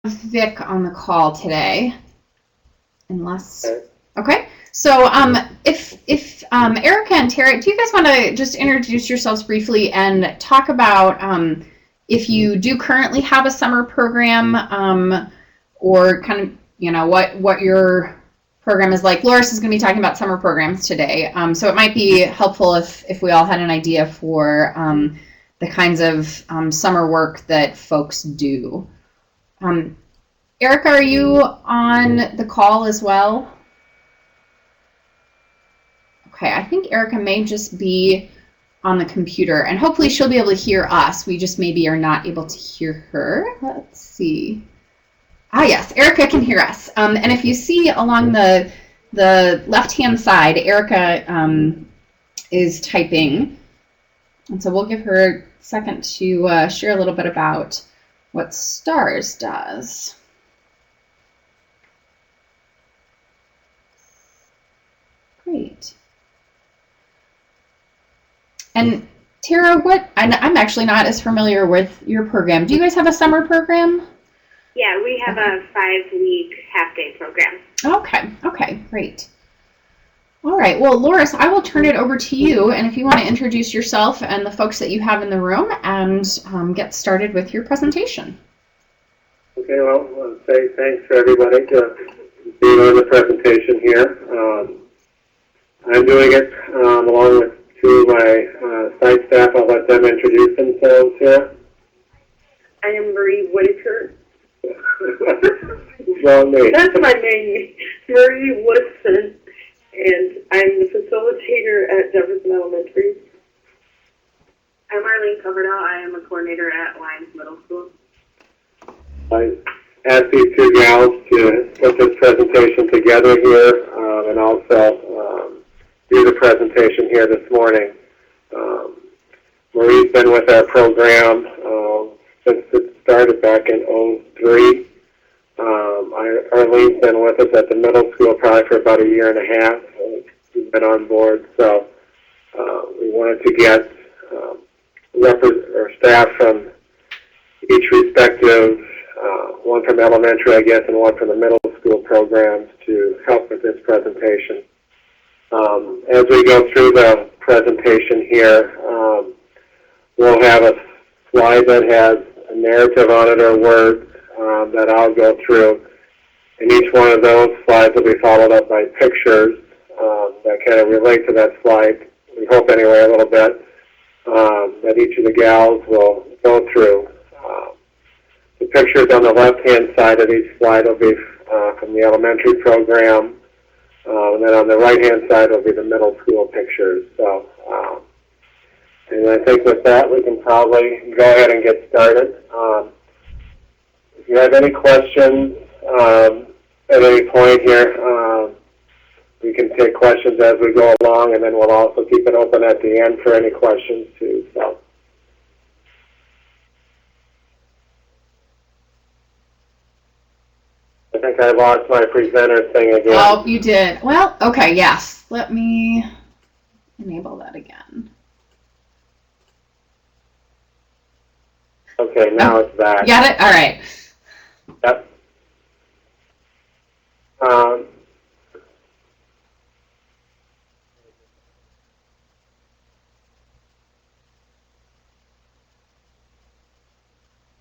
Vic on the call today, unless. Okay. So if Erica and Tara, do you guys want to just introduce yourselves briefly and talk about if you do currently have a summer program, or kind of what your program is like? Loras is going to be talking about summer programs today, so it might be helpful if we all had an idea for the kinds of summer work that folks do. Erica, are you on the call as well? Okay, I think Erica may just be on the computer, and hopefully she'll be able to hear us. We just maybe are not able to hear her. Let's see. Ah, yes, Erica can hear us. And if you see along the left-hand side, Erica is typing. And so we'll give her a second to share a little bit about what STARS does. Great. And Tara, I'm actually not as familiar with your program. Do you guys have a summer program? Yeah, we have a 5-week half-day program. Okay, great. All right, well, Loras, I will turn it over to you, and if you want to introduce yourself and the folks that you have in the room and get started with your presentation. Okay, well, I want to say thanks for everybody to being on the presentation here. I'm doing it along with two of my site staff. I'll let them introduce themselves here. I am Marie Whitaker. Wrong name. That's my name, Marie Woodson, and I'm the facilitator at Jefferson Elementary. I'm Arlene Coverdell. I am a coordinator at Lyons Middle School. I asked these two gals to put this presentation together here and also do the presentation here this morning. Marie's been with our program since it started back in 2003. Arlene's been with us at the middle school probably for about a year and a half. She's been on board, so we wanted to get staff from each respective, one from elementary, I guess, and one from the middle school programs to help with this presentation. As we go through the presentation here, we'll have a slide that has a narrative on it or words that I'll go through. And each one of those slides will be followed up by pictures that kind of relate to that slide, we hope anyway, a little bit, that each of the gals will go through. The pictures on the left-hand side of each slide will be from the elementary program, and then on the right-hand side will be the middle school pictures. So, and I think with that, we can probably go ahead and get started. If you have any questions at any point here, we can take questions as we go along, and then we'll also keep it open at the end for any questions too. So. I think I lost my presenter thing again. Oh, you did. Well, okay, yes. Let me enable that again. Okay, now it's back. Got it? All right. Yep.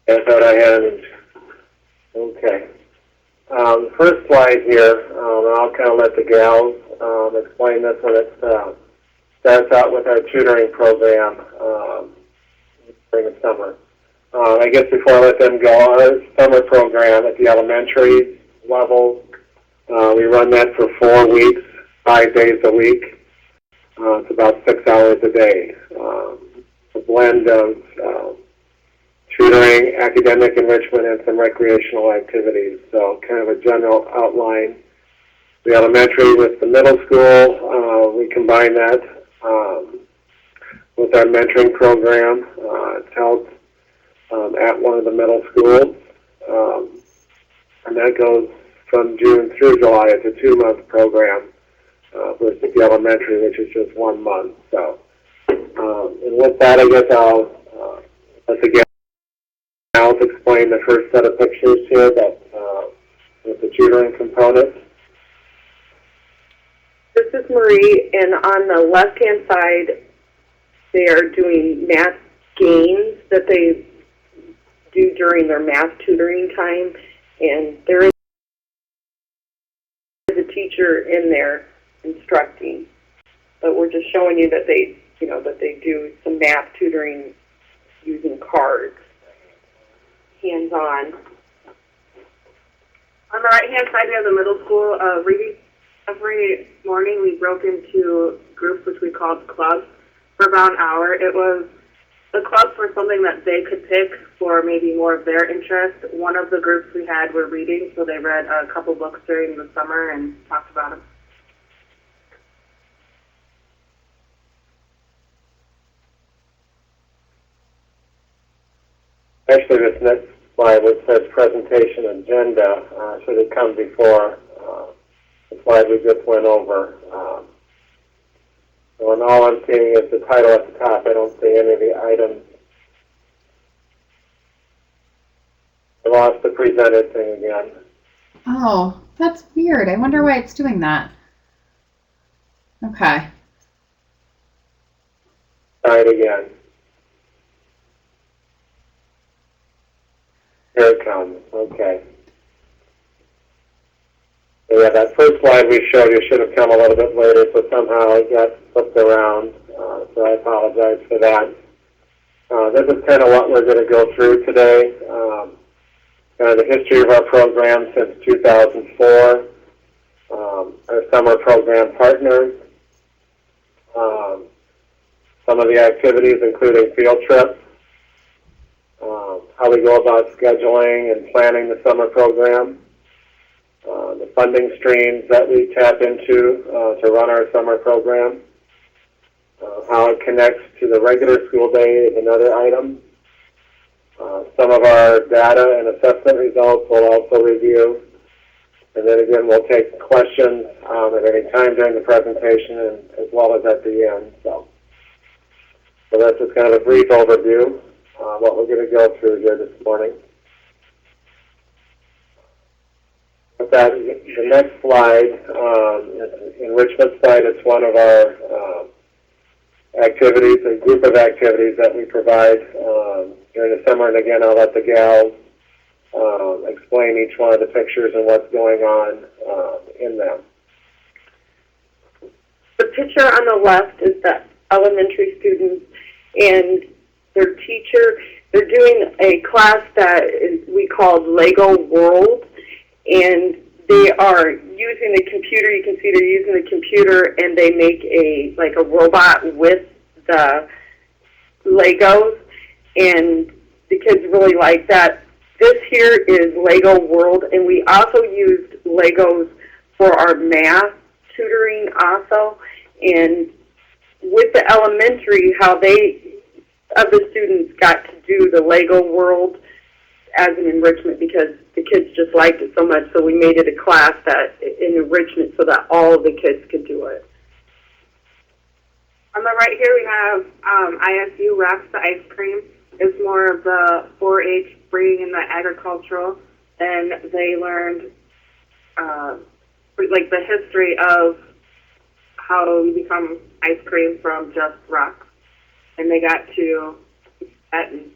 I thought I had it. Okay. The first slide here, and I'll kind of let the gals explain this when it starts out with our tutoring program during the summer. I guess before I let them go, our summer program at the elementary level, we run that for 4 weeks, 5 days a week. It's about 6 hours a day. A blend of tutoring, academic enrichment, and some recreational activities. So kind of a general outline. The elementary with the middle school, we combine that with our mentoring program. It's held at one of the middle schools. And that goes from June through July. It's a 2-month program versus the elementary, which is just 1 month. So, and with that, I guess I'll let the gals explain explain the first set of pictures here that with the tutoring component. This is Marie, and on the left-hand side, they are doing math games that they do during their math tutoring time, and there is a teacher in there instructing. But we're just showing you that they, that they do some math tutoring using cards, hands-on. On the right-hand side, we have the middle school reading. Every morning, we broke into groups which we called clubs for about an hour. It was the clubs were something that they could pick for maybe more of their interest. One of the groups we had were reading, so they read a couple books during the summer and talked about them. Actually, this next slide, which says presentation agenda, should have come before the slide we just went over. So, and all I'm seeing is the title at the top. I don't see any of the items. I lost the presented thing again. Oh, that's weird. I wonder why it's doing that. Okay. Try it again. Here it comes. Okay. So yeah, that first slide we showed you should have come a little bit later, so somehow it got flipped around. So I apologize for that. This is kind of what we're going to go through today. Kind of the history of our program since 2004, our summer program partners, some of the activities including field trips, how we go about scheduling and planning the summer program, the funding streams that we tap into to run our summer program, how it connects to the regular school day is another item. Some of our data and assessment results we'll also review. And then again, we'll take questions at any time during the presentation and as well as at the end. So that's just kind of a brief overview what we're going to go through here this morning. With that, the next slide, enrichment slide, it's one of our activities, a group of activities that we provide during the summer. And again, I'll let the gals explain each one of the pictures and what's going on in them. The picture on the left is the elementary students and their teacher. They're doing a class that we called Lego World, and they are using the computer. You can see they're using the computer, and they make a robot with the Legos, and the kids really like that. This here is Lego World, and we also used Legos for our math tutoring also. And with the elementary, how the students got to do the Lego World as an enrichment because the kids just liked it so much, so we made it a class that in enrichment so that all of the kids could do it. On the right here we have ISU Wraps the Ice Cream. It's more of the 4-H bringing in the agricultural, and they learned the history of how you become ice cream from just rocks. And they got to eat that and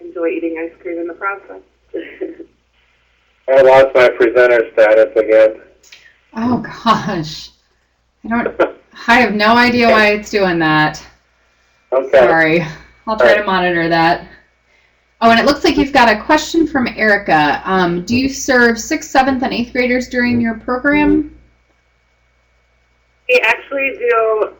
enjoy eating ice cream in the process. I lost my presenter status again. Oh gosh. I have no idea why it's doing that. Okay. Sorry. I'll try to monitor that. Oh, and it looks like you've got a question from Erica. Do you serve 6th, 7th, and 8th graders during your program? We actually do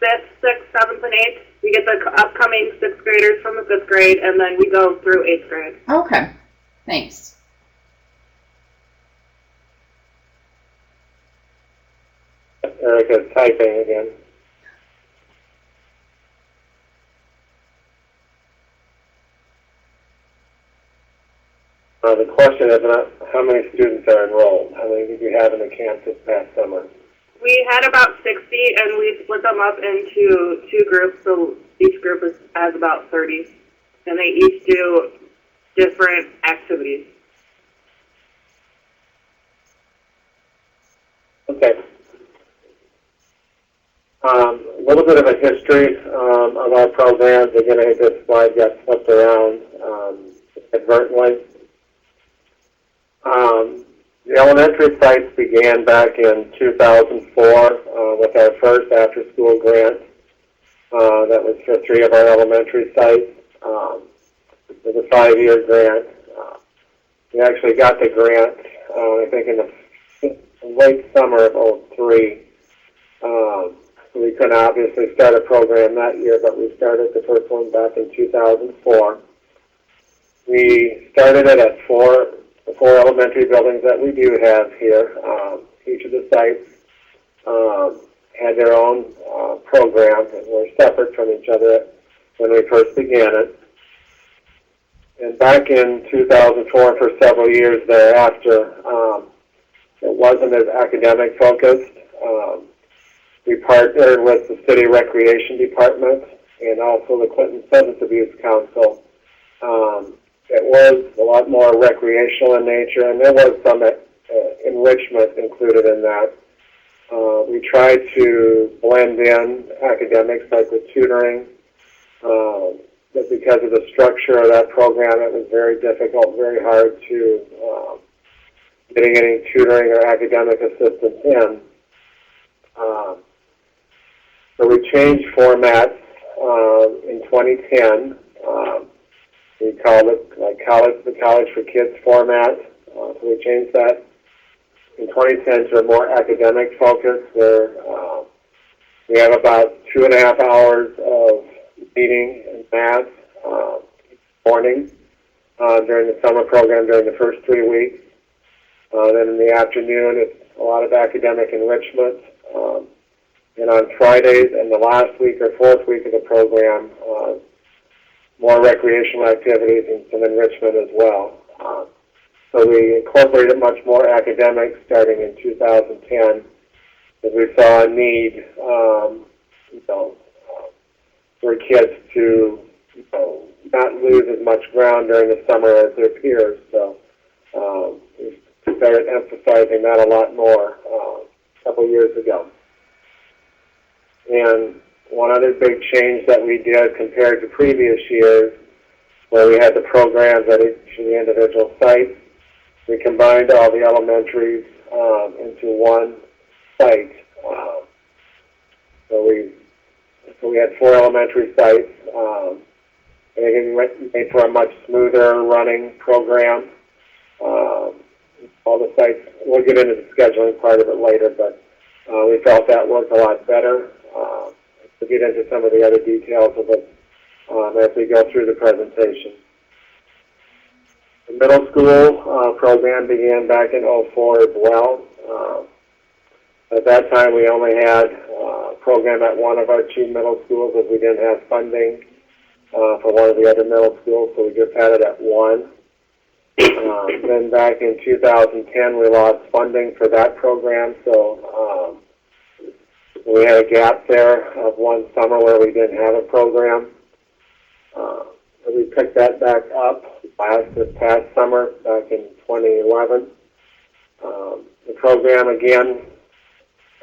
5th, 6th, 7th, and 8th. We get the upcoming 6th graders from the 5th grade, and then we go through 8th grade. Okay. Thanks. Erica's typing again. The question is not how many students are enrolled. How many did you have in the camp this past summer? We had about 60, and we split them up into 2 groups, so each group has about 30. And they each do different activities. Okay. A little bit of a history of our programs. Again, I think this slide got flipped around inadvertently. The elementary sites began back in 2004 with our first after-school grant. That was for 3 of our elementary sites. It was a 5-year grant. We actually got the grant, I think, in the late summer of '03. So we couldn't obviously start a program that year, but we started the first one back in 2004. We started it at the 4 elementary buildings that we do have here. Each of the sites had their own program and were separate from each other when we first began it. And back in 2004, for several years thereafter, it wasn't as academic focused. We partnered with the City Recreation Department and also the Clinton Substance Abuse Council. It was a lot more recreational in nature, and there was some enrichment included in that. We tried to blend in academics like with tutoring, but because of the structure of that program, it was very difficult, very hard to getting any tutoring or academic assistance in. So we changed formats in 2010. We called it the College for Kids format. So we changed that in 2010 to a more academic focus where we have about 2.5 hours of reading and math each morning during the summer program during the first 3 weeks. Then in the afternoon, it's a lot of academic enrichment. And on Fridays and the last week or 4th week of the program, more recreational activities and some enrichment as well. So we incorporated much more academics starting in 2010 as we saw a need for kids to not lose as much ground during the summer as their peers. So we started emphasizing that a lot more a couple years ago. And one other big change that we did compared to previous years, where we had the programs at each of the individual sites, we combined all the elementaries into one site. So we had 4 elementary sites, and it made for a much smoother running program. All the sites, we'll get into the scheduling part of it later, but we felt that worked a lot better. We'll get into some of the other details of it as we go through the presentation. The middle school program began back in '04 as well. At that time, we only had a program at one of our 2 middle schools as we didn't have funding for one of the other middle schools, so we just had it at one. Then back in 2010, we lost funding for that program, so we had a gap there of one summer where we didn't have a program. We picked that back up this past summer, back in 2011. The program, again,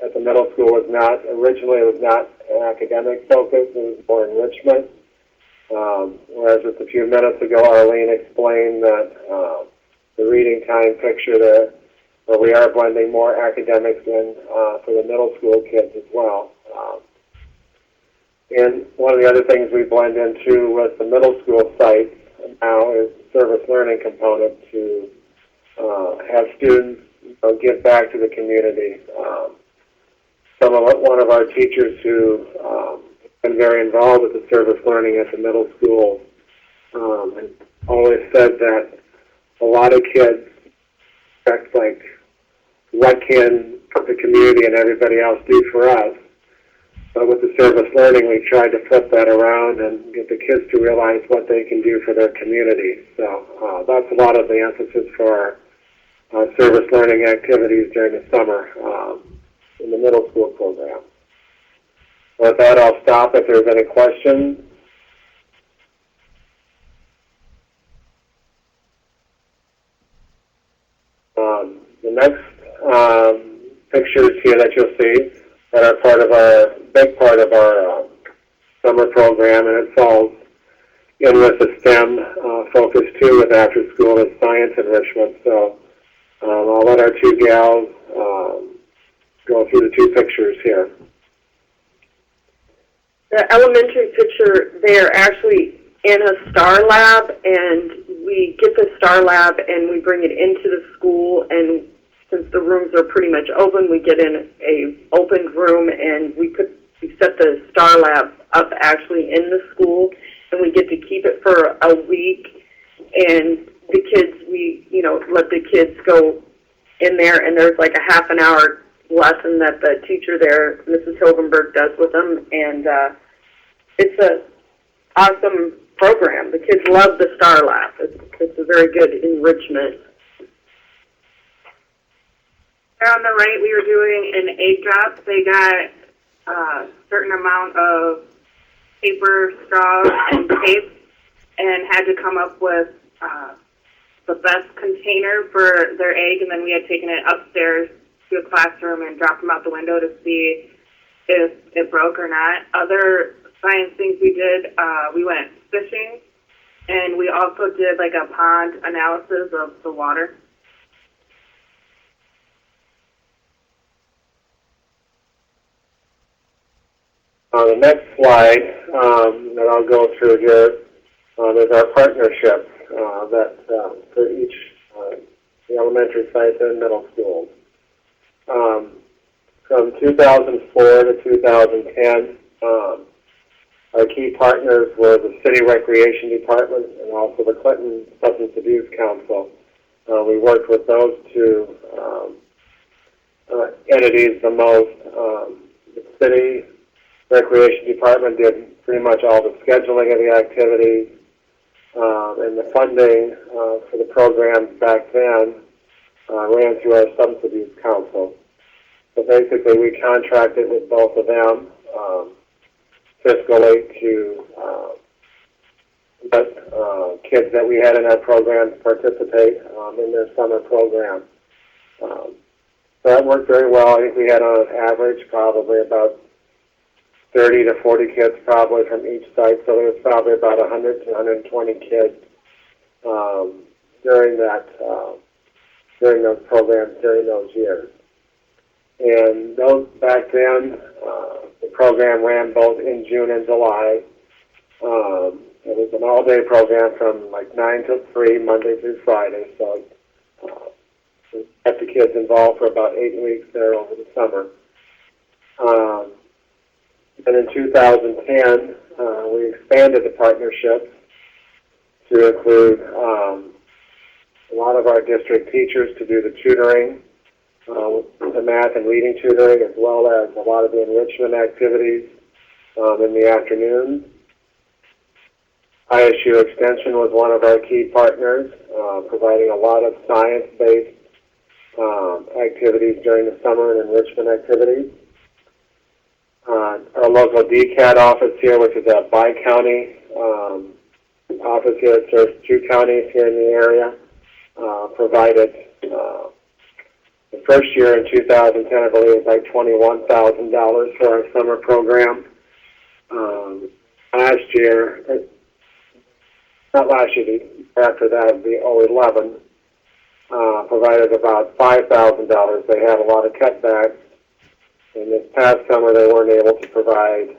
at the middle school was not an academic focus, it was more enrichment. Whereas just a few minutes ago, Arlene explained that the reading time picture there, where we are blending more academics in for the middle school kids as well. And one of the other things we blend into with the middle school sites now is the service learning component to have students give back to the community. One of our teachers who has been very involved with the service learning at the middle school and always said that a lot of kids expect, like, what can the community and everybody else do for us? But with the service learning, we tried to flip that around and get the kids to realize what they can do for their community. So that's a lot of the emphasis for our service learning activities during the summer in the middle school program. With that, I'll stop if there's any questions. The next pictures here that you'll see that are big part of our summer program, and it falls in with the STEM focus too with after school is science enrichment. So I'll let our two gals go through the two pictures here. The elementary picture, they're actually in a STAR lab, and we get the STAR lab and we bring it into the school, and since the rooms are pretty much open, we get in a open room and we set the STAR lab up actually in the school, and we get to keep it for a week, and the kids, let the kids go in there, and there's like a half an hour lesson that the teacher there, Mrs. Hilgenberg, does with them, and it's an awesome program. The kids love the STAR Lab. It's a very good enrichment. On the right, we were doing an egg drop. They got a certain amount of paper, straws, and tape, and had to come up with the best container for their egg, and then we had taken it upstairs to a classroom and dropped them out the window to see if it broke or not. Other science things we did, we went fishing, and we also did like a pond analysis of the water. The next slide that I'll go through here is our partnership for each the elementary sites and middle schools. From 2004 to 2010, our key partners were the City Recreation Department and also the Clinton Substance Abuse Council. We worked with those two entities the most. The City Recreation Department did pretty much all the scheduling of the activities, and the funding for the programs back then ran through our Substance Abuse Council. So basically we contracted with both of them fiscally to let kids that we had in our programs participate in their summer program. So that worked very well. I think we had on average probably about 30 to 40 kids probably from each site, so there was probably about 100 to 120 kids during those programs during those years. And those back then, the program ran both in June and July. It was an all-day program from like 9 till 3, Monday through Friday, so we kept the kids involved for about 8 weeks there over the summer. And in 2010, we expanded the partnership to include a lot of our district teachers to do the tutoring, the math and reading tutoring, as well as a lot of the enrichment activities in the afternoons. ISU Extension was one of our key partners, providing a lot of science-based activities during the summer and enrichment activities. Our local DCAT office here, which is a bi-county office here, it serves 2 counties here in the area, provided the first year in 2010, I believe, it was like $21,000 for our summer program. Last year, not last year, after that, the 2011, provided about $5,000. They had a lot of cutbacks. And this past summer, they weren't able to provide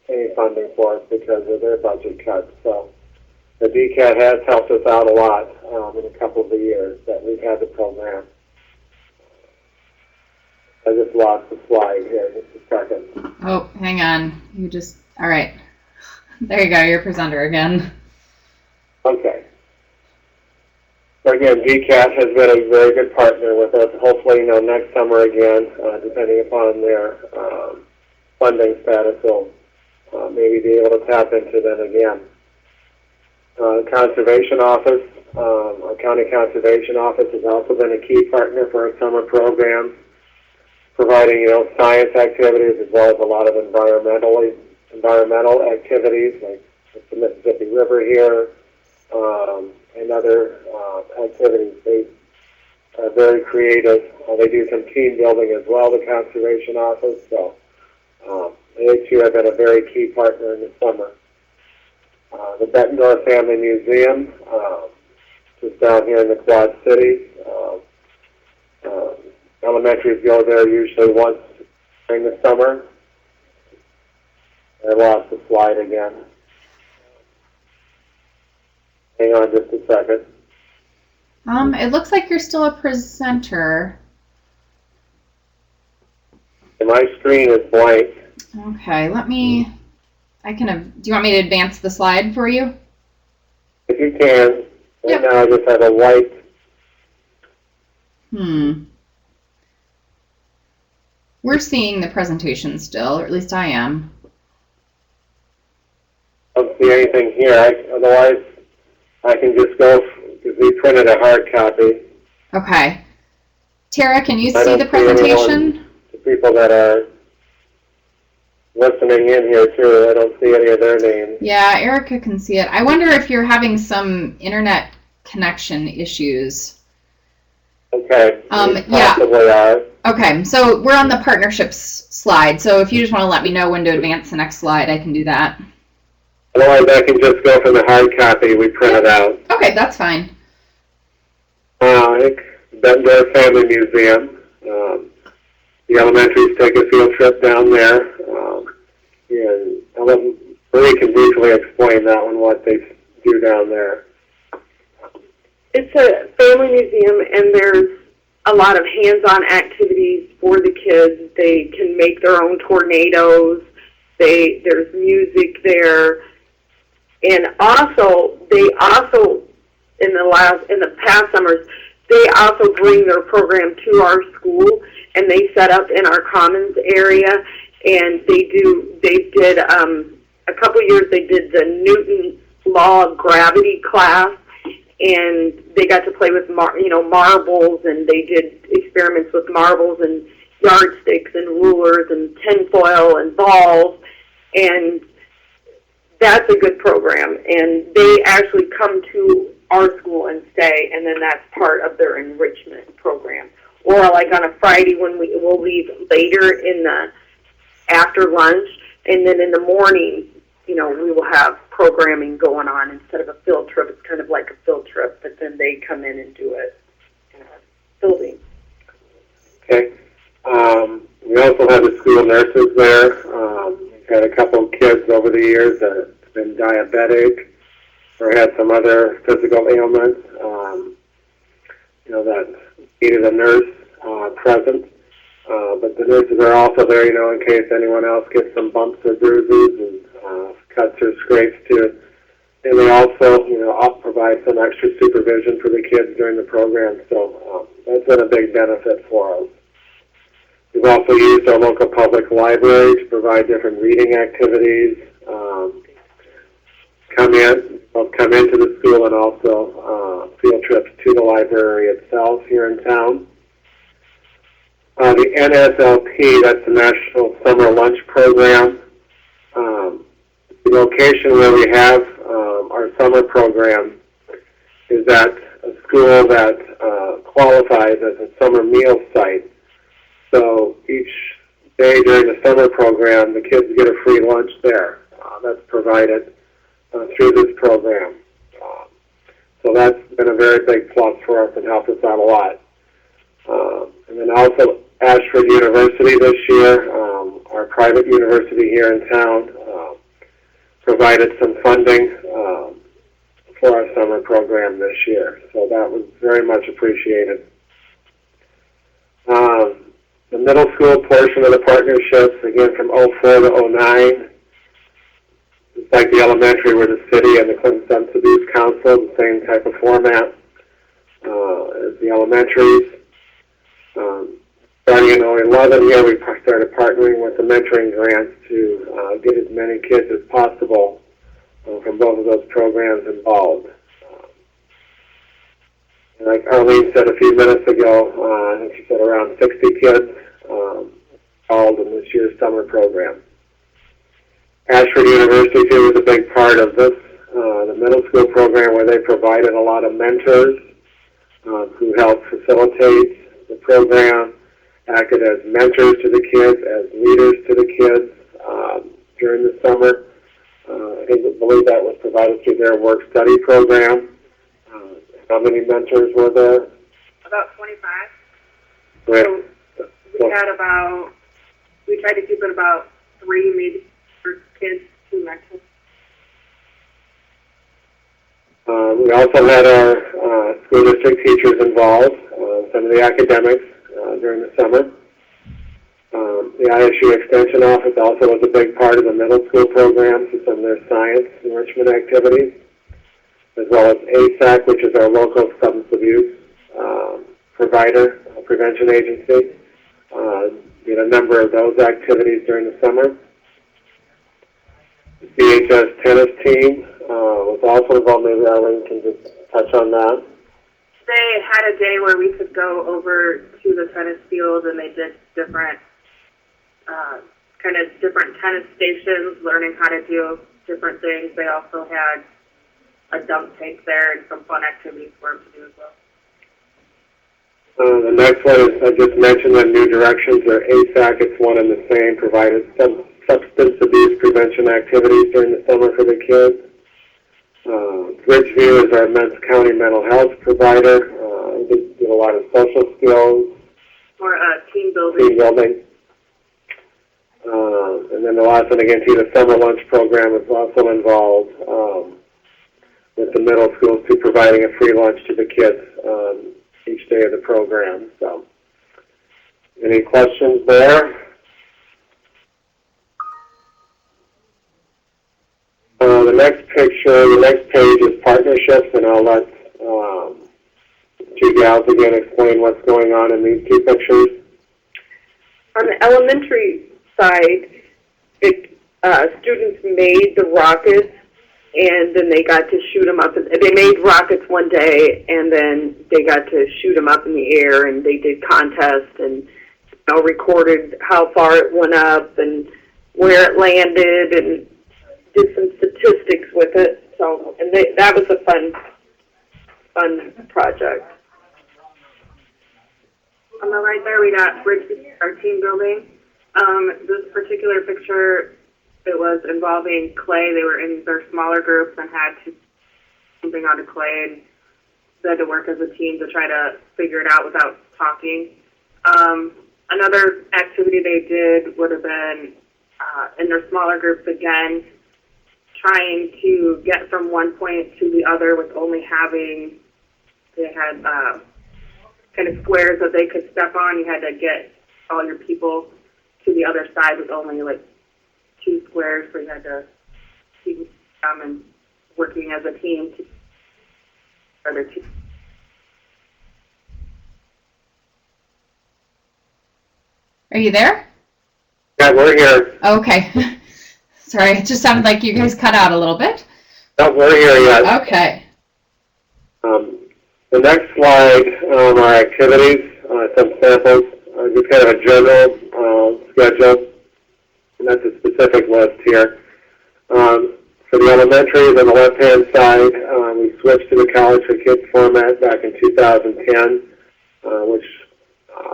any funding for us because of their budget cuts. So the DCAT has helped us out a lot in a couple of the years that we've had the program. I just lost the slide here. Just a second. Oh, hang on. All right. There you go. You're presenter again. Okay. So again, DCAT has been a very good partner with us. Hopefully, next summer again, depending upon their funding status, we'll maybe be able to tap into them again. Conservation Office, our County Conservation Office has also been a key partner for our summer program, providing, science activities as well as a lot of environmental activities like the Mississippi River here, and other activities. They are very creative. They do some team building as well, the Conservation Office, so they too have been a very key partner in the summer. The Bettendorf Family Museum, just down here in the Quad Cities. Elementaries go there usually once during the summer. I lost the slide again. Hang on just a second. It looks like you're still a presenter. And my screen is blank. Okay, do you want me to advance the slide for you? If you can. Right Yep. now I just have a white. We're seeing the presentation still, or at least I am. I don't see anything here. Otherwise, I can just go, because we printed a hard copy. Okay. Tara, can you I see don't the see anyone. presentation? The people that are listening in here too, I don't see any of their names. Yeah, Erica can see it. I wonder if you're having some internet connection issues. Okay. Yeah. Possibly are. Okay, so we're on the partnerships slide. So if you just want to let me know when to advance the next slide, I can do that. Otherwise, I can just go from the hard copy we printed out. Okay, that's fine. I think Bettendorf Family Museum. The elementaries take a field trip down there. And I'll let Marie can briefly explain that one, what they do down there. It's a family museum, and there's a lot of hands-on activities for the kids. They can make their own tornadoes. There's music there, and also in the past summers, they also bring their program to our school, and they set up in our commons area, and they did a couple years they did the Newton Law of Gravity class. And they got to play with, marbles, and they did experiments with marbles and yardsticks and rulers and tinfoil and balls, and that's a good program. And they actually come to our school and stay, and then that's part of their enrichment program. Or like on a Friday when we'll leave later in the after lunch, and then in the morning, we will have programming going on instead of a field trip. It's kind of like a field trip, but then they come in and do it in a building. Okay. We also have the school nurses there. We've had a couple of kids over the years that have been diabetic or had some other physical ailments, that needed a nurse present. But the nurses are also there, in case anyone else gets some bumps or bruises and cuts or scrapes too. And they also, provide some extra supervision for the kids during the program. So that's been a big benefit for us. We've also used our local public library to provide different reading activities. Come into the school, and also field trips to the library itself here in town. The NSLP, that's the National Summer Lunch Program. The location where we have our summer program is at a school that qualifies as a summer meal site. So each day during the summer program, the kids get a free lunch there. That's provided through this program. So that's been a very big plus for us and helped us out a lot. And then also Ashford University this year, our private university here in town, provided some funding for our summer program this year. So that was very much appreciated. The middle school portion of the partnerships, again from 04 to 09, it's like the elementary where the city and the Clinton Substance Abuse Council, the same type of format as the elementaries. Starting in 2011 here, we started partnering with the mentoring grants to get as many kids as possible from both of those programs involved. And like Arlene said a few minutes ago, I think she said around 60 kids involved in this year's summer program. Ashford University too was a big part of this, the middle school program, where they provided a lot of mentors who helped facilitate facilitate the program, acted as mentors to the kids, as leaders to the kids during the summer. I believe that was provided through their work-study program. How many mentors were there? About 25. Great. So we tried to keep it about 3 maybe for kids, 2 mentors. We also had our school district teachers involved, some of the academics during the summer. The ISU Extension Office also was a big part of the middle school program for some of their science enrichment activities, as well as ASAC, which is our local substance abuse provider, prevention agency. Did a number of those activities during the summer. The CHS tennis team was also involved. Maybe Arlene can just touch on that. They had a day where we could go over to the tennis field, and they did different different tennis stations, learning how to do different things. They also had a dunk tank there and some fun activities for them to do as well. The next one is, I just mentioned the New Directions, or ASAC. It's one and the same, provided substance abuse prevention activities during the summer for the kids. Bridgeview is our Men's County mental health provider. They did a lot of social skills. Or team building. And then the last one, again, too, the summer lunch program is also involved with the middle schools to providing a free lunch to the kids each day of the program. So, any questions there? The next page is partnerships, and I'll let two gals again explain what's going on in these 2 pictures. On the elementary side, students made the rockets, and then they got to shoot them up. They made rockets one day, and then they got to shoot them up in the air, and they did contests and recorded how far it went up and where it landed, and did some statistics with it. So, and that was a fun project. On the right there, we got our team building. This particular picture, it was involving clay. They were in their smaller groups and had to do something out of clay, and they had to work as a team to try to figure it out without talking. Another activity they did would have been in their smaller groups again, trying to get from one point to the other with only having, they had kind of squares that they could step on. You had to get all your people to the other side with only like 2 squares, so you had to keep them and working as a team to other teams. Are you there? Yeah, we're here. Okay. Sorry, it just sounded like you guys cut out a little bit. No, we're here yet. Okay. The next slide are activities, some samples, just kind of a general schedule, and that's a specific list here. For the elementaries on the left-hand side, we switched to the College for Kids format back in 2010, which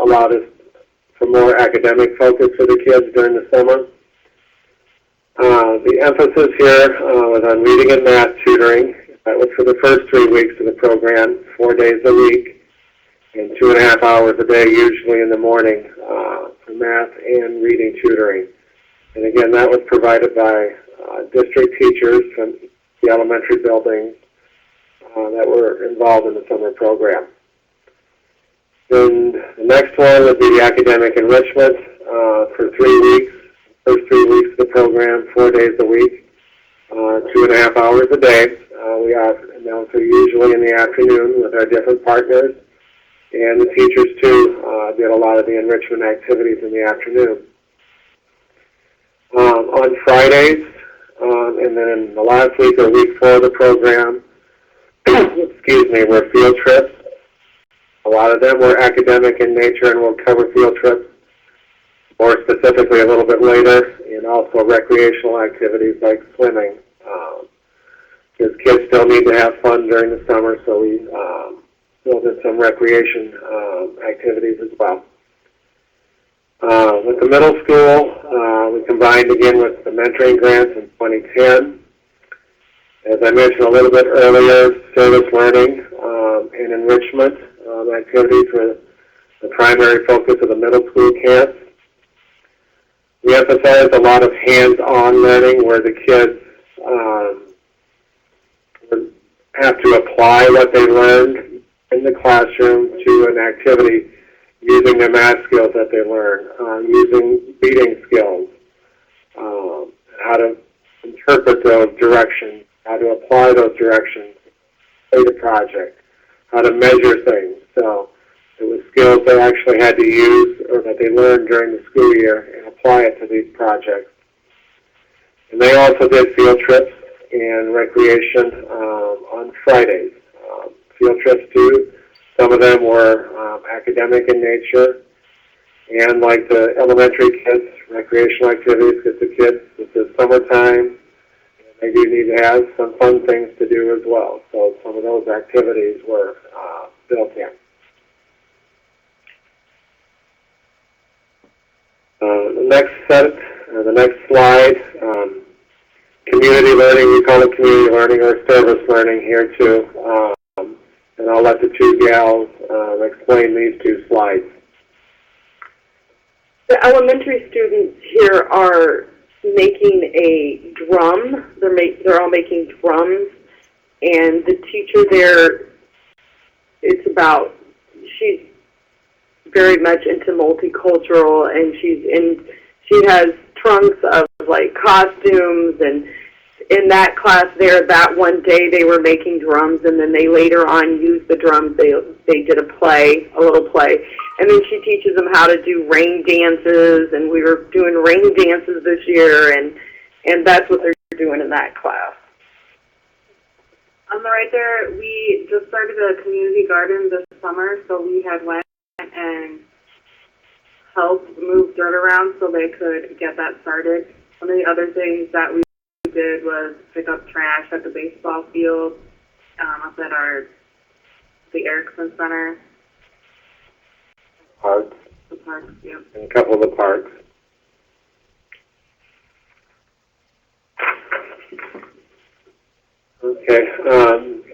allowed us for more academic focus for the kids during the summer. The emphasis here was on reading and math tutoring. That was for the first 3 weeks of the program, 4 days a week, and 2.5 hours a day, usually in the morning, for math and reading tutoring. And again, that was provided by district teachers from the elementary buildings that were involved in the summer program. Then the next one would be the academic enrichment for 3 weeks, first 3 weeks of the program, 4 days a week, 2.5 hours a day. We announce usually in the afternoon with our different partners, and the teachers too did a lot of the enrichment activities in the afternoon. On Fridays, and then in the last week or week 4 of the program, were field trips. A lot of them were academic in nature, and we'll cover field trips more specifically a little bit later, and also recreational activities like swimming. Because kids still need to have fun during the summer, so we built in some recreation activities as well. With the middle school, we combined again with the mentoring grants in 2010. As I mentioned a little bit earlier, service learning and enrichment activities were the primary focus of the middle school camps. We emphasized a lot of hands-on learning where the kids have to apply what they learned in the classroom to an activity using the math skills that they learn, using reading skills, how to interpret those directions, how to apply those directions to the project, how to measure things. So it was skills they actually had to use or that they learned during the school year and apply it to these projects. And they also did field trips and recreation on Fridays. Field trips too. Some of them were academic in nature, and like the elementary kids, recreational activities, because the kids, this is summertime, and they do need to have some fun things to do as well. So some of those activities were built in. The next slide, community learning. We call it community learning or service learning here too. And I'll let the two gals explain these two slides. The elementary students here are making a drum. They're all making drums, and the teacher there, she's very much into multicultural, and she has trunks of like costumes, and in that class there, that one day they were making drums, and then they later on used the drums. They did a little play, and then she teaches them how to do rain dances, and we were doing rain dances this year, and that's what they're doing in that class. On the right there, we just started a community garden this summer, so we had went and helped move dirt around so they could get that started. One of the other things that we did was pick up trash at the baseball field, up at the Erickson Center. Parks. The parks, yeah. And a couple of the parks. Okay,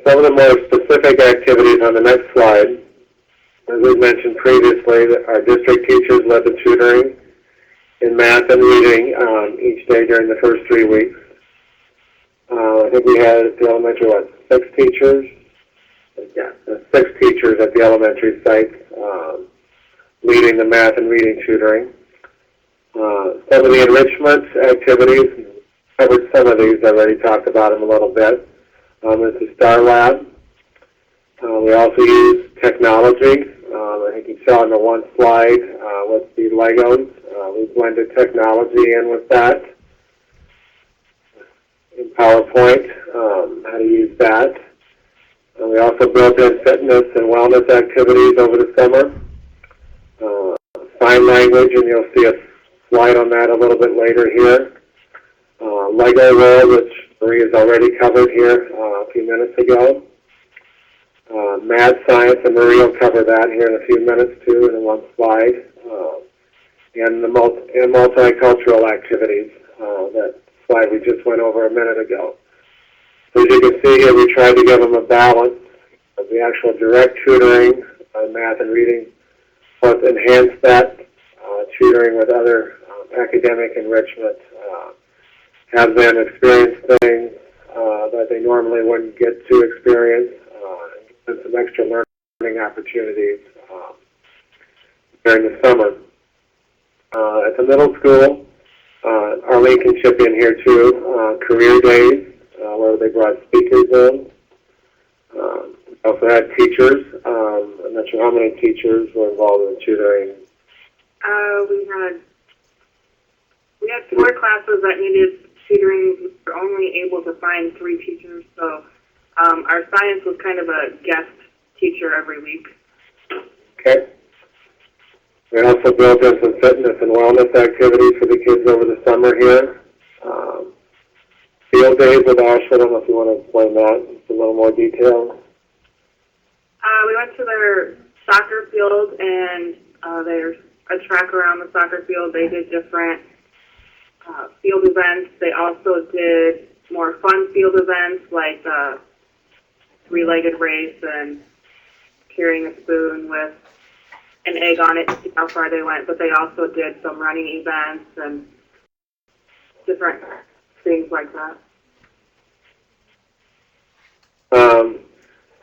some of the more specific activities on the next slide. As we mentioned previously, that our district teachers led the tutoring in math and reading each day during the first 3 weeks. I think we had at the elementary, 6 teachers? Yeah, 6 teachers at the elementary sites leading the math and reading tutoring. Some of the enrichment activities, covered some of these, I've already talked about them a little bit. There's the Star Lab. We also use technology. I think you saw on the one slide with the Legos. We blended technology in with that. In PowerPoint, how to use that. And we also built in fitness and wellness activities over the summer. Sign language, and you'll see a slide on that a little bit later here. Lego World, which Marie has already covered here a few minutes ago. Math, science, and Marie will cover that here in a few minutes too, in one slide. And multicultural activities, that slide we just went over a minute ago. So as you can see here, we tried to give them a balance of the actual direct tutoring on math and reading, plus enhance that tutoring with other academic enrichment, have them experience things that they normally wouldn't get to experience, and some extra learning opportunities during the summer. At the middle school, Arlene can chip in here too, career days, where they brought speakers in. We also had teachers. I'm not sure how many teachers were involved in tutoring. We had 4 classes that needed tutoring. We were only able to find 3 teachers, so our science was kind of a guest teacher every week. Okay. We also built in some fitness and wellness activities for the kids over the summer here. Field days with Ash, I don't know if you want to explain that in a little more detail. We went to their soccer field, and there's a track around the soccer field. They did different field events. They also did more fun field events like the three-legged race and carrying a spoon with an egg on it to see how far they went. But they also did some running events and different things like that.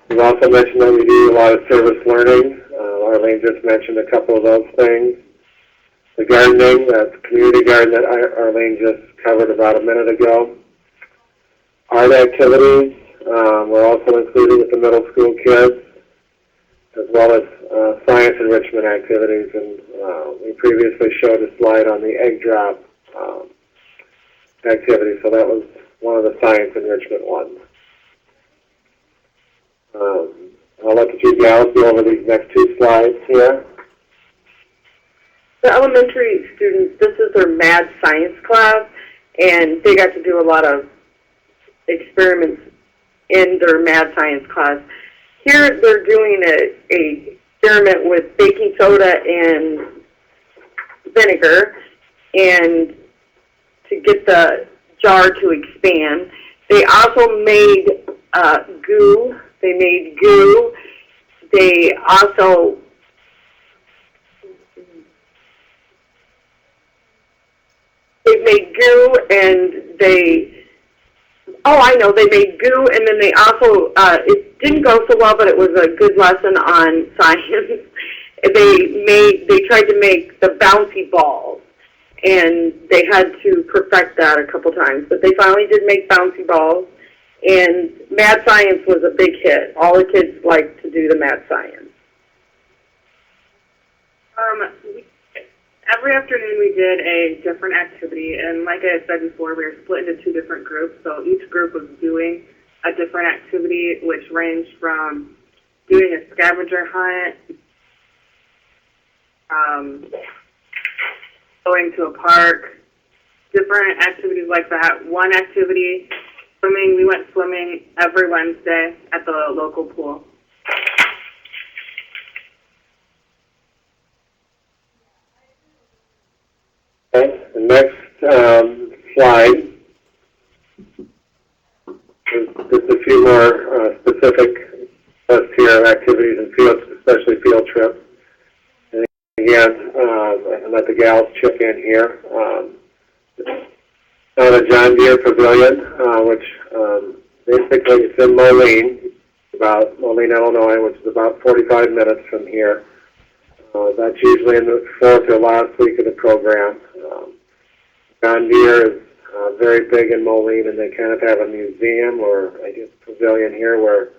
We've also mentioned that we do a lot of service learning. Arlene just mentioned a couple of those things. The gardening, that's community garden that Arlene just covered about a minute ago. Art activities, we're also included with the middle school kids, as well as science enrichment activities. And we previously showed a slide on the egg drop activity, so that was one of the science enrichment ones. I'll let the two gals go over these next two slides here. The elementary students, this is their mad science class, and they got to do a lot of experiments in their mad science class. Here they're doing a experiment with baking soda and vinegar, and to get the jar to expand. They also made goo. They made goo. They also made goo, and they made goo, and then they also, it didn't go so well, but it was a good lesson on science. They tried to make the bouncy balls, and they had to perfect that a couple times, but they finally did make bouncy balls, and mad science was a big hit. All the kids liked to do the mad science. Every afternoon we did a different activity, and like I had said before, we were split into two different groups, so each group was doing a different activity, which ranged from doing a scavenger hunt, going to a park, different activities like that. One activity, swimming, we went swimming every Wednesday at the local pool. Okay, the next slide is just a few more specific lists here of activities and fields, especially field trips. And again, and let the gals chip in here. The John Deere Pavilion, which basically it's in Moline, Illinois, which is about 45 minutes from here. That's usually in the fourth or last week of the program. John Deere is very big in Moline, and they kind of have a museum or, I guess, pavilion here where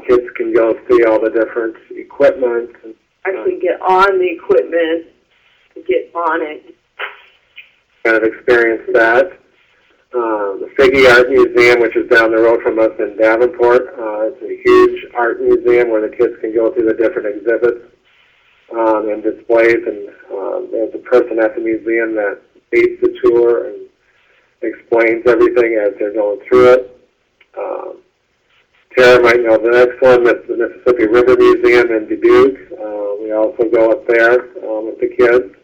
kids can go see all the different equipment. And, Actually get on the equipment, get on it. Kind of experience that. The Figge Art Museum, which is down the road from us in Davenport, it's a huge art museum where the kids can go through the different exhibits and displays, and there's a person at the museum that leads the tour and explains everything as they're going through it. Tara might know the next one, that's the Mississippi River Museum in Dubuque. We also go up there with the kids.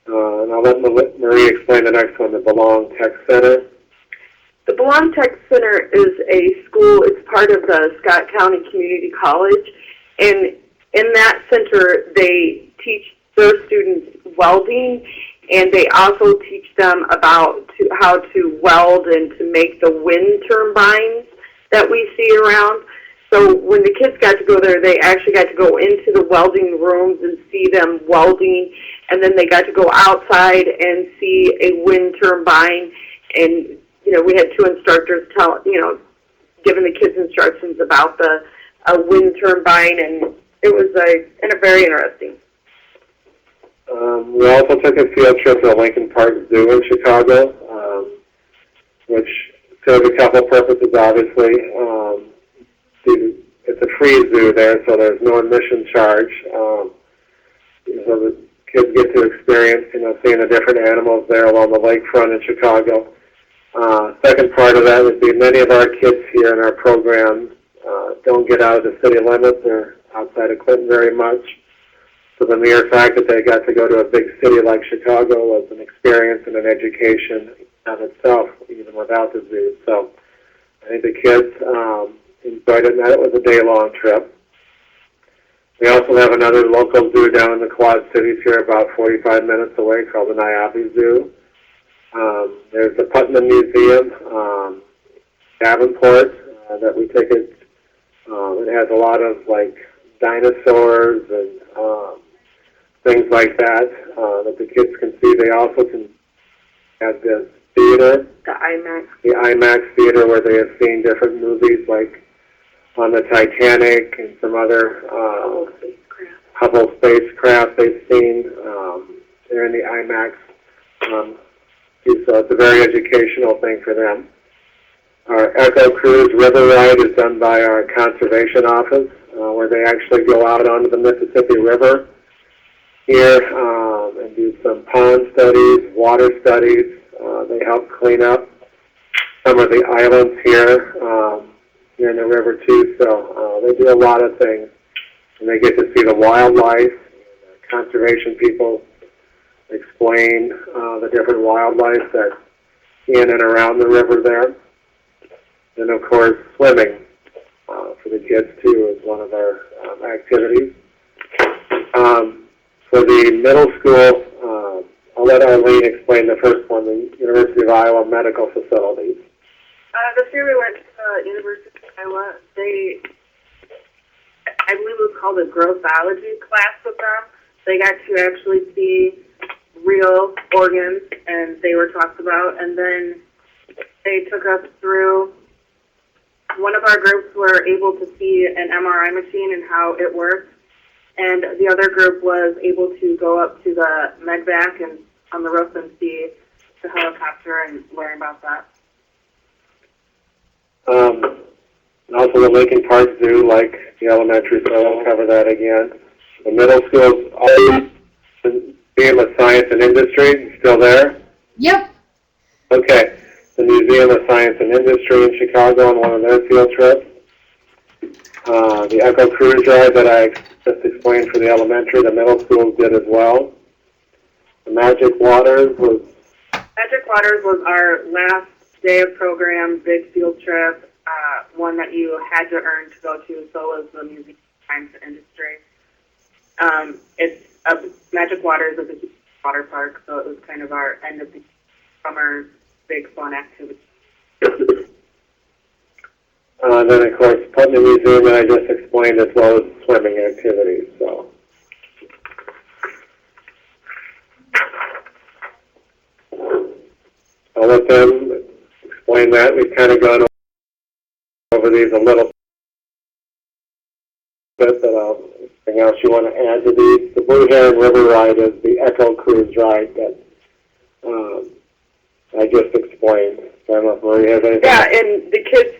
And I'll let Marie explain the next one, the Belong Tech Center. The Belong Tech Center is a school, it's part of the Scott County Community College, and in that center they teach their students welding, and they also teach them about how to weld and to make the wind turbines that we see around. So when the kids got to go there, they actually got to go into the welding rooms and see them welding, and then they got to go outside and see a wind turbine. And, you know, we had two instructors giving the kids instructions about the wind turbine, and it was very interesting. We also took a field trip to the Lincoln Park Zoo in Chicago, which served a couple purposes, obviously. It's a free zoo there, so there's no admission charge. So the kids get to experience, seeing the different animals there along the lakefront in Chicago. Second part of that would be many of our kids here in our program don't get out of the city limits or outside of Clinton very much. So the mere fact that they got to go to a big city like Chicago was an experience and an education of itself, even without the zoo. So I think the kids enjoyed it, and it was a day-long trip. We also have another local zoo down in the Quad Cities here, about 45 minutes away, called the Niabi Zoo. There's the Putnam Museum, Davenport, that we take it. It has a lot of like dinosaurs and things like that that the kids can see. They also can have this theater, the IMAX theater, where they have seen different movies like on the Titanic and some other Hubble spacecraft they've seen. They're in the IMAX. So it's a very educational thing for them. Our Echo Cruise River Ride is done by our conservation office, where they actually go out onto the Mississippi River here and do some pond studies, water studies. They help clean up some of the islands here in the river too. So they do a lot of things, and they get to see the wildlife. Conservation people explain the different wildlife that's in and around the river there. And of course, swimming for the kids too is one of our activities. For the middle school, I'll let Arlene explain the first one, the University of Iowa Medical Facilities. This year we went to University of Iowa. I believe it was called a grossology class with them. They got to actually see real organs, and they were talked about. And then they took us through. One of our groups were able to see an MRI machine and how it works, and the other group was able to go up to the medvac and on the roof and see the helicopter and learn about that. And also the Lincoln Park Zoo, like the elementary, so I won't cover that again. The middle school's always Museum of Science and Industry, still there? Yep. Okay. The Museum of Science and Industry in Chicago on one of their field trips. The Echo Cruise Ride that I just explained for the elementary, the middle schools did as well. The Magic Waters was our last day of program, big field trip, one that you had to earn to go to, so was the Museum of Science and Industry. Magic Waters is a huge water park, so it was kind of our end of the summer big fun activity. Then, of course, Putnam Museum that I just explained, as well as swimming activities. So, I'll let them explain that. We've kind of gone over these a little bit, but anything else you want to add to these? The Blue Heron River Ride is the Echo Cruise Ride that I just explained. I don't know if Marie has anything. Yeah, and the kids,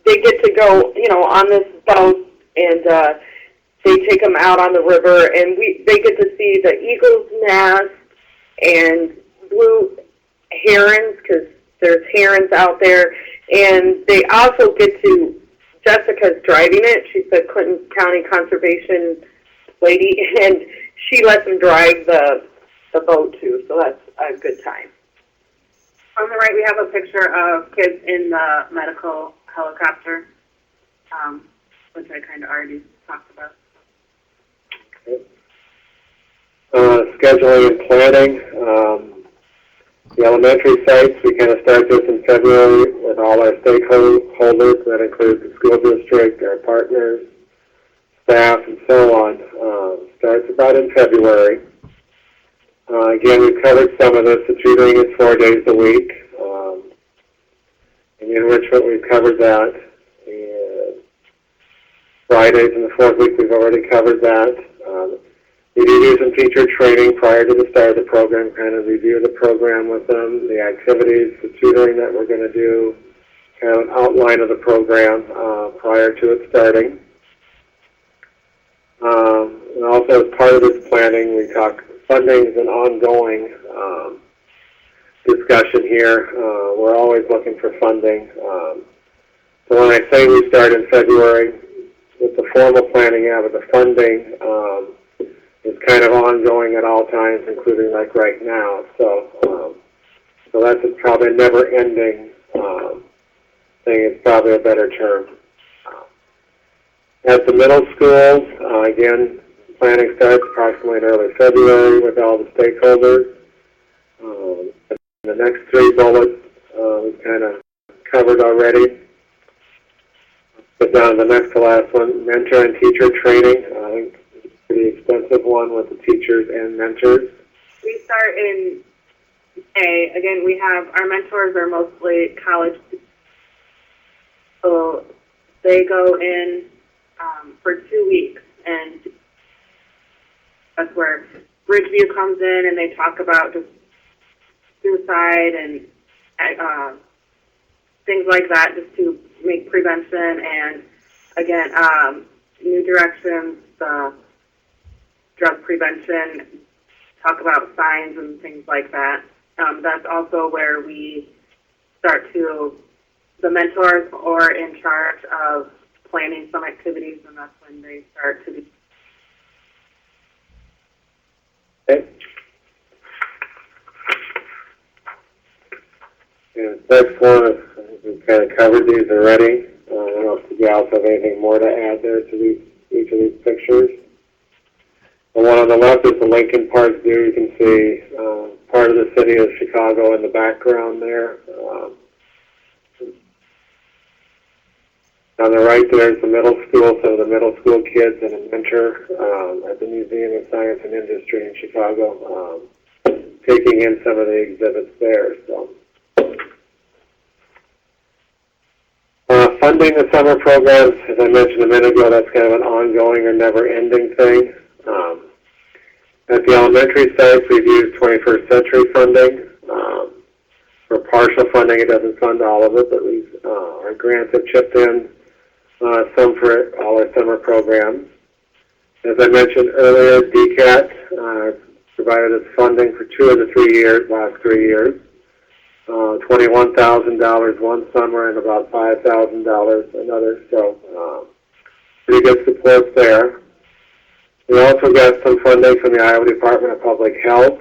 they get to go, on this boat, and they take them out on the river, and they get to see the eagle's nest and blue herons, because there's herons out there, and they also get to, Jessica's driving it. She's the Clinton County Conservation lady, and she lets them drive the boat too, so that's a good time. On the right, we have a picture of kids in the medical helicopter, which I kind of already talked about. Scheduling and planning. The elementary sites, we kind of start this in February with all our stakeholders. That includes the school district, our partners, staff, and so on. Starts about in February. Again, we've covered some of this. The tutoring is 4 days a week. In enrichment, we've covered that. And Fridays in the 4th week, we've already covered that. We do do some teacher training prior to the start of the program, kind of review the program with them, the activities, the tutoring that we're going to do, kind of an outline of the program prior to it starting. And also as part of this planning, we talk funding is an ongoing discussion here. We're always looking for funding. So when I say we start in February, with the formal planning out of the funding, is kind of ongoing at all times, including like right now. So that's probably a never-ending thing. It's probably a better term. At the middle schools, again, planning starts approximately in early February with all the stakeholders. The next three bullets we've kind of covered already. But down to the next to last one, mentor and teacher training. I think it's a pretty extensive one with the teachers and mentors. We start in May. Again, we have our mentors are mostly college students. So they go in for 2 weeks, and that's where Bridgeview comes in, and they talk about just suicide and things like that, just to make prevention and, again, new directions, drug prevention, talk about signs and things like that. That's also where we start to, the mentors are in charge of planning some activities, and that's when they start to be. Okay. And the next one, I think we've kind of covered these already. I don't know if the gals have anything more to add there to each of these pictures. The one on the left is the Lincoln Park Zoo. You can see part of the city of Chicago in the background there. On the right there is the middle school, so the middle school kids and a mentor at the Museum of Science and Industry in Chicago, taking in some of the exhibits there. So, funding the summer programs, as I mentioned a minute ago, that's kind of an ongoing or never-ending thing. At the elementary sites, we've used 21st century funding. For partial funding, it doesn't fund all of it, but our grants have chipped in some for all our summer programs. As I mentioned earlier, DCAT provided us funding for 2 of the last 3 years. $21,000 one summer and about $5,000 another, so pretty good support there. We also got some funding from the Iowa Department of Public Health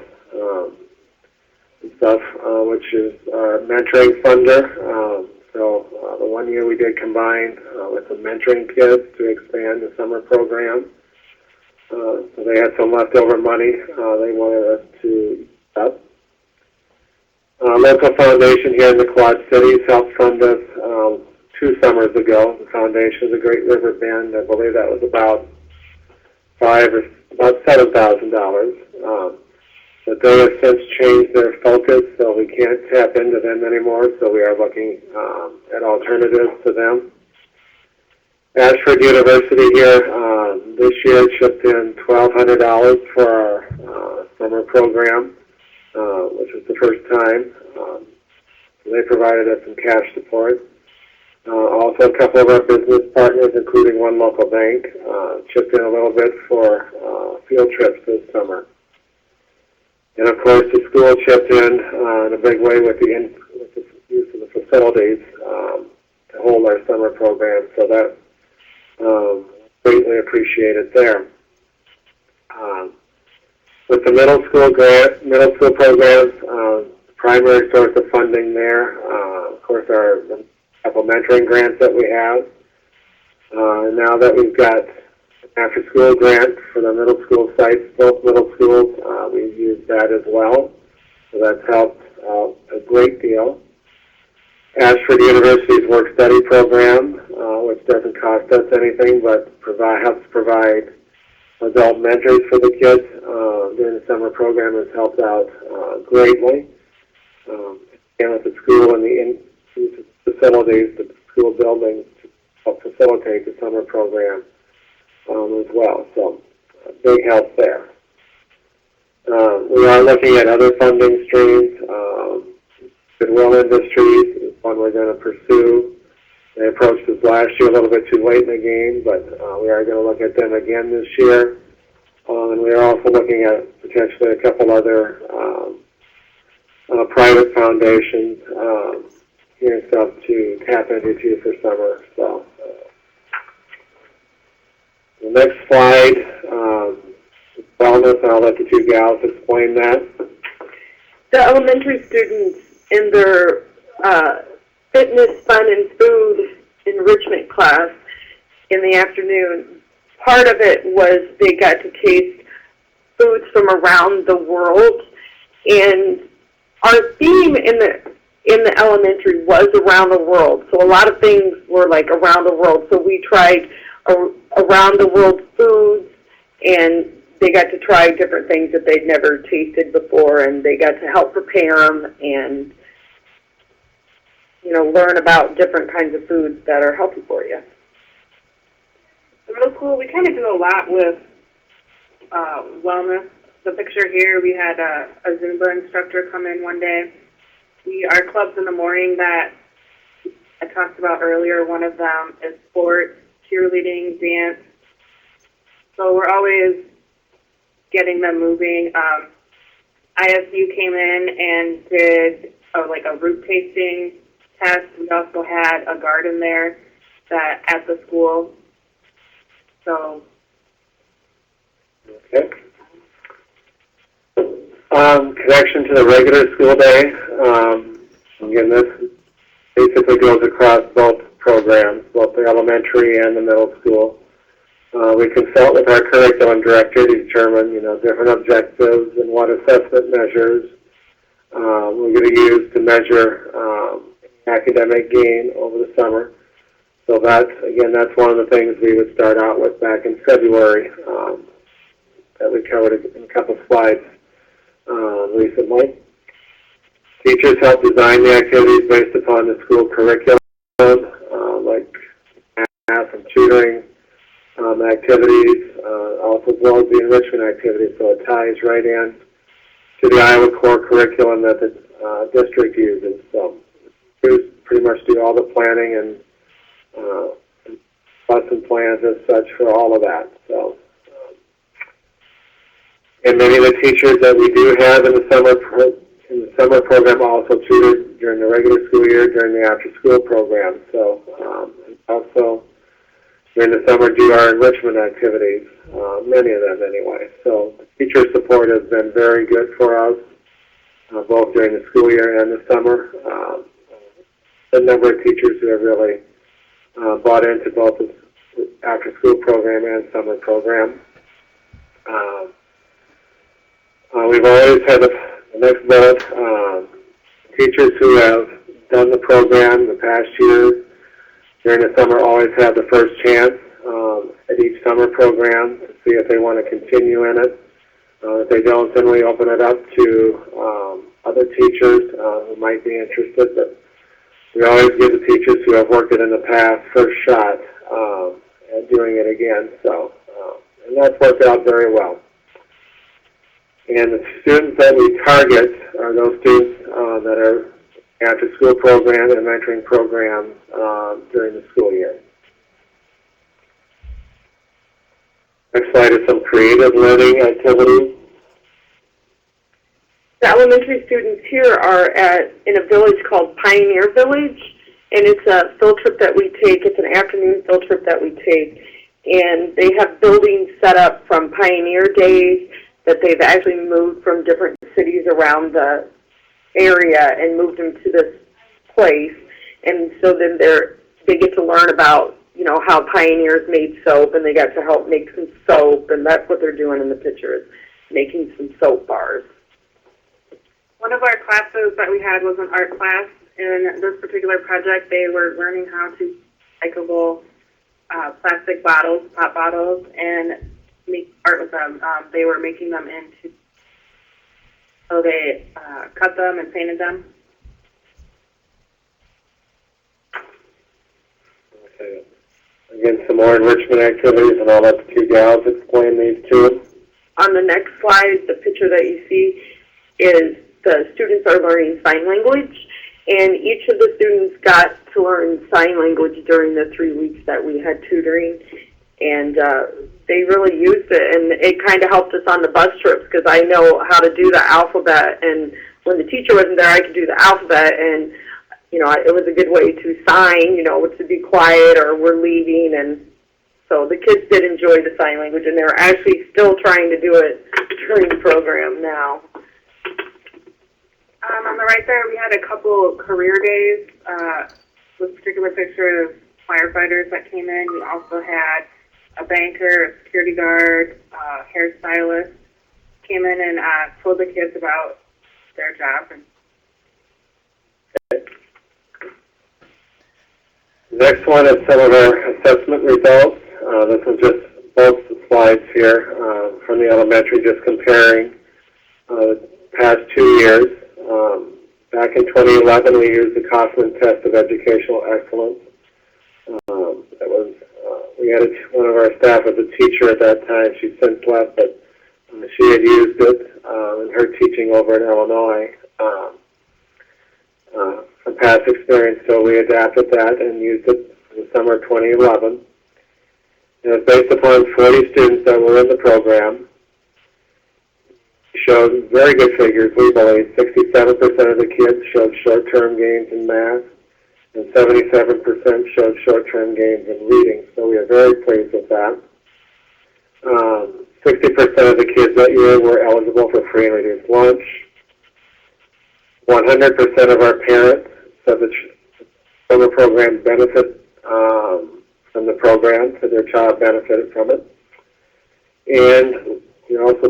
and stuff, which is our mentoring funder. So the 1 year we did combine with the mentoring kids to expand the summer program. So they had some leftover money they wanted us to use up. Local foundation here in the Quad Cities helped fund us 2 summers ago. The foundation is a Great River Bend. I believe that was about $7,000. But they have since changed their focus, so we can't tap into them anymore. So we are looking at alternatives to them. Ashford University here this year chipped in $1,200 for our summer program, which was the first time. They provided us some cash support. Also, a couple of our business partners, including one local bank, chipped in a little bit for field trips this summer. And of course, the school chipped in a big way with the use of the facilities to hold our summer program. So that greatly appreciated there. With the middle school programs, primary source of funding there, of course, are the couple mentoring grants that we have. And now that we've got an after-school grant for the middle school sites, both middle schools, we've used that as well. So that's helped a great deal. Ashford University's work-study program, which doesn't cost us anything, but helps provide adult mentors for the kids during the summer program, has helped out greatly. And with the school and the facilities, the school buildings, to help facilitate the summer program as well. So big help there. We are looking at other funding streams. Goodwill Industries is one we're going to pursue. They approached us last year a little bit too late in the game, but we are going to look at them again this year. And we are also looking at potentially a couple other private foundations yourself to tap into too for summer. So the next slide, wellness, and I'll let the two gals explain that. The elementary students in their fitness, fun, and food enrichment class in the afternoon, part of it was they got to taste foods from around the world, and our theme in the elementary was around the world. So a lot of things were like around the world. So we tried around the world foods, and they got to try different things that they'd never tasted before, and they got to help prepare them and, you know, learn about different kinds of foods that are healthy for you. In middle school, we kind of do a lot with wellness. The picture here, we had a Zumba instructor come in one day. Our clubs in the morning that I talked about earlier, one of them is sports, cheerleading, dance. So we're always getting them moving. ISU came in and did a root tasting test. We also had a garden there at the school. So. Okay. Connection to the regular school day. Again, this basically goes across both programs, both the elementary and the middle school. We consult with our curriculum director to determine, different objectives and what assessment measures we're going to use to measure academic gain over the summer. So that's one of the things we would start out with back in February that we covered in a couple slides recently. Teachers help design the activities based upon the school curriculum, like math and tutoring activities, also as well as the enrichment activities, so it ties right in to the Iowa core curriculum that the district uses. So teachers pretty much do all the planning and lesson plans as such for all of that. So, and many of the teachers that we do have in the summer program also tutor during the regular school year during the after-school program. So, also during the summer do our enrichment activities, many of them anyway. So teacher support has been very good for us, both during the school year and the summer. A number of teachers who have really bought into both the after-school program and summer program. We've always had the next bullet, teachers who have done the program the past year during the summer always have the first chance at each summer program to see if they want to continue in it. If they don't, then we open it up to other teachers who might be interested. But we always give the teachers who have worked it in the past first shot at doing it again. So, and that's worked out very well. And the students that we target are those students that are after-school program and mentoring programs during the school year. Next slide is some creative learning activities. The elementary students here are in a village called Pioneer Village, and it's a field trip that we take. It's an afternoon field trip that we take, and they have buildings set up from Pioneer days that they've actually moved from different cities around the area and moved them to this place. And so then they get to learn about, how pioneers made soap, and they got to help make some soap, and that's what they're doing in the picture, is making some soap bars. One of our classes that we had was an art class. In this particular project, they were learning how to recyclable plastic bottles, pop bottles, and make art with them. They were making them into, so they cut them and painted them. Okay. Again, some more enrichment activities, and I'll let the two gals explain these two. On the next slide, the picture that you see is the students are learning sign language, and each of the students got to learn sign language during the 3 weeks that we had tutoring, and they really used it, and it kind of helped us on the bus trips because I know how to do the alphabet, and when the teacher wasn't there, I could do the alphabet, and it was a good way to sign, to be quiet or we're leaving. And so the kids did enjoy the sign language, and they're actually still trying to do it during the program now. On the right there, we had a couple career days with particular picture of firefighters that came in. We also had a banker, a security guard, hairstylist came in and told the kids about their job. Next one is some of our assessment results. This is just both the slides here from the elementary, just comparing the past 2 years. Back in 2011, we used the Kaufman Test of Educational Excellence. We had one of our staff was a teacher at that time. She's since left, but she had used it in her teaching over in Illinois from past experience, so we adapted that and used it in the summer of 2011. It was based upon 40 students that were in the program. Showed very good figures, we believe. 67% of the kids showed short-term gains in math, and 77% showed short-term gains in reading, so we are very pleased with that. 60% of the kids that year were eligible for free and reduced lunch. 100% of our parents said the summer program benefit from the program, so their child benefited from it. And we also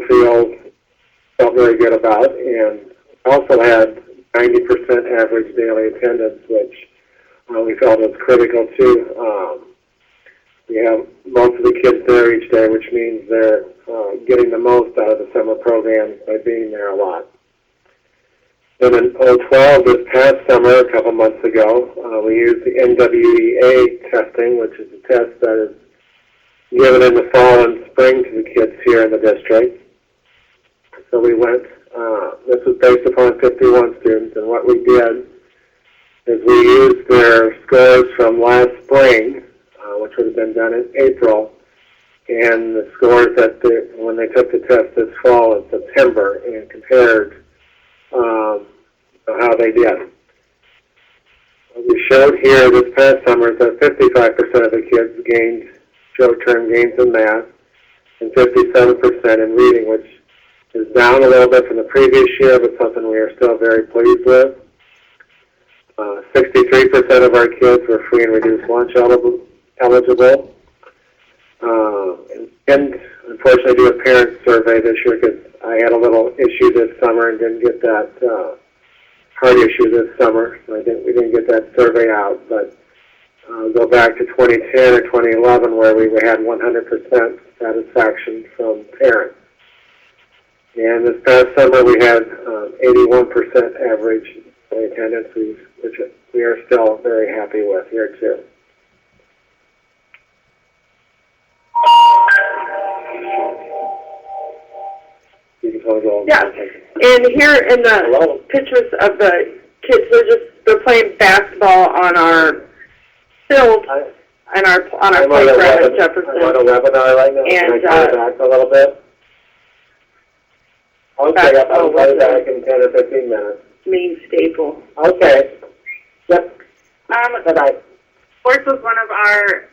felt very good about, and also had 90% average daily attendance, which we felt was critical too. We have most of the kids there each day, which means they're getting the most out of the summer program by being there a lot. And in 2012, this past summer, a couple months ago, we used the NWEA testing, which is a test that is given in the fall and spring to the kids here in the district. So we went, this was based upon 51 students, and what we did is we used their scores from last spring, which would have been done in April, and the scores that when they took the test this fall in September, and compared how they did. What we showed here this past summer is that 55% of the kids gained short-term gains in math, and 57% in reading, which is down a little bit from the previous year, but something we are still very pleased with. 63% of our kids were free and reduced lunch eligible. And unfortunately, do a parent survey this year because I had a little issue this summer and didn't get that heart issue this summer, so we didn't get that survey out. But go back to 2010 or 2011 where we had 100% satisfaction from parents. And this past summer we had 81% average attendance, which we are still very happy with here too. Yeah, and here in the pictures of the kids, they're playing basketball on our field and on our playground at Jefferson. I'm on a webinar right now. Can I turn it back a little bit? Okay, I'll play back in 10 or 15 minutes. Main staple. Okay. Yep. Bye-bye. Sports was one of our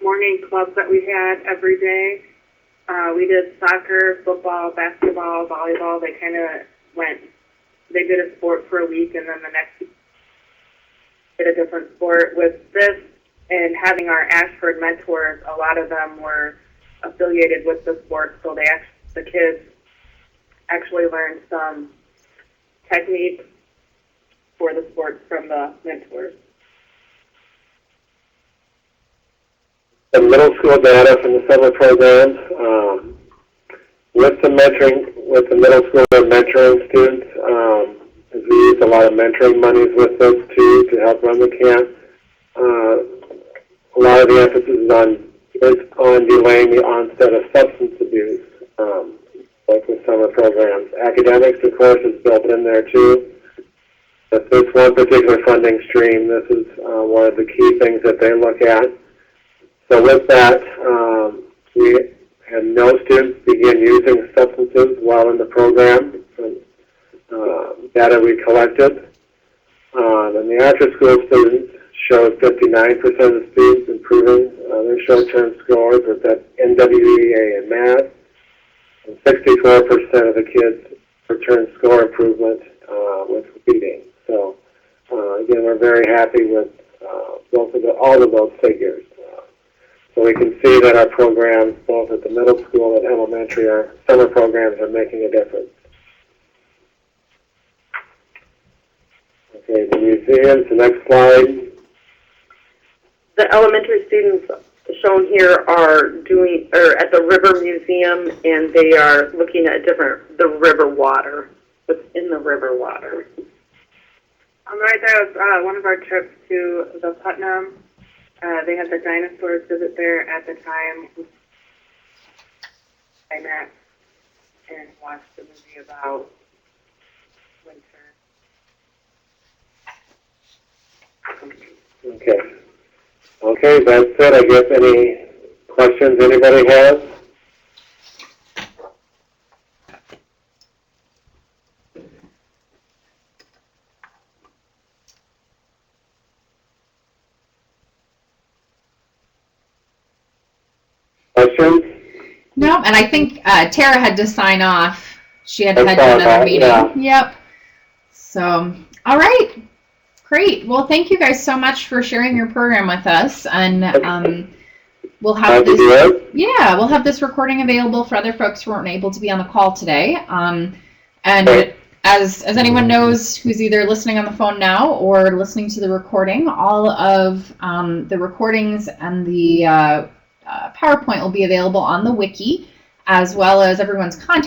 morning clubs that we had every day. We did soccer, football, basketball, volleyball. They kind of they did a sport for a week, and then the next week did a different sport. With this and having our Ashford mentors, a lot of them were affiliated with the sport, so the kids actually learned some techniques for the sports from the mentors. The middle school data from the summer programs, with the middle school mentoring students, as we use a lot of mentoring monies with those too to help run the camp. A lot of the emphasis is on delaying the onset of substance abuse, like with summer programs. Academics, of course, is built in there too. But this one particular funding stream, this is one of the key things that they look at. So with that, we had no students begin using substances while in the program. Data we collected. And the after-school students showed 59% of the students improving their short-term scores with that NWEA in math, and 64% of the kids returned score improvement with reading. So again, we're very happy with all of those figures. So we can see that our programs, both at the middle school and elementary, our summer programs are making a difference. Okay, the museums, the next slide. The elementary students shown here are at the River Museum, and they are looking at the river water, what's in the river water. Right there was one of our trips to the Putnam. They had the dinosaur exhibit there at the time. I met and watched the movie about winter. Okay. Okay, that's it. I guess any questions anybody has? Questions? No, and I think Tara had to sign off. She had to head to saw another that, meeting. yeah. Yep. So, all right. Great. Well, thank you guys so much for sharing your program with us. And we'll have this. Yeah, we'll have this recording available for other folks who weren't able to be on the call today. And as anyone knows who's either listening on the phone now or listening to the recording, all of the recordings and the PowerPoint will be available on the wiki, as well as everyone's contact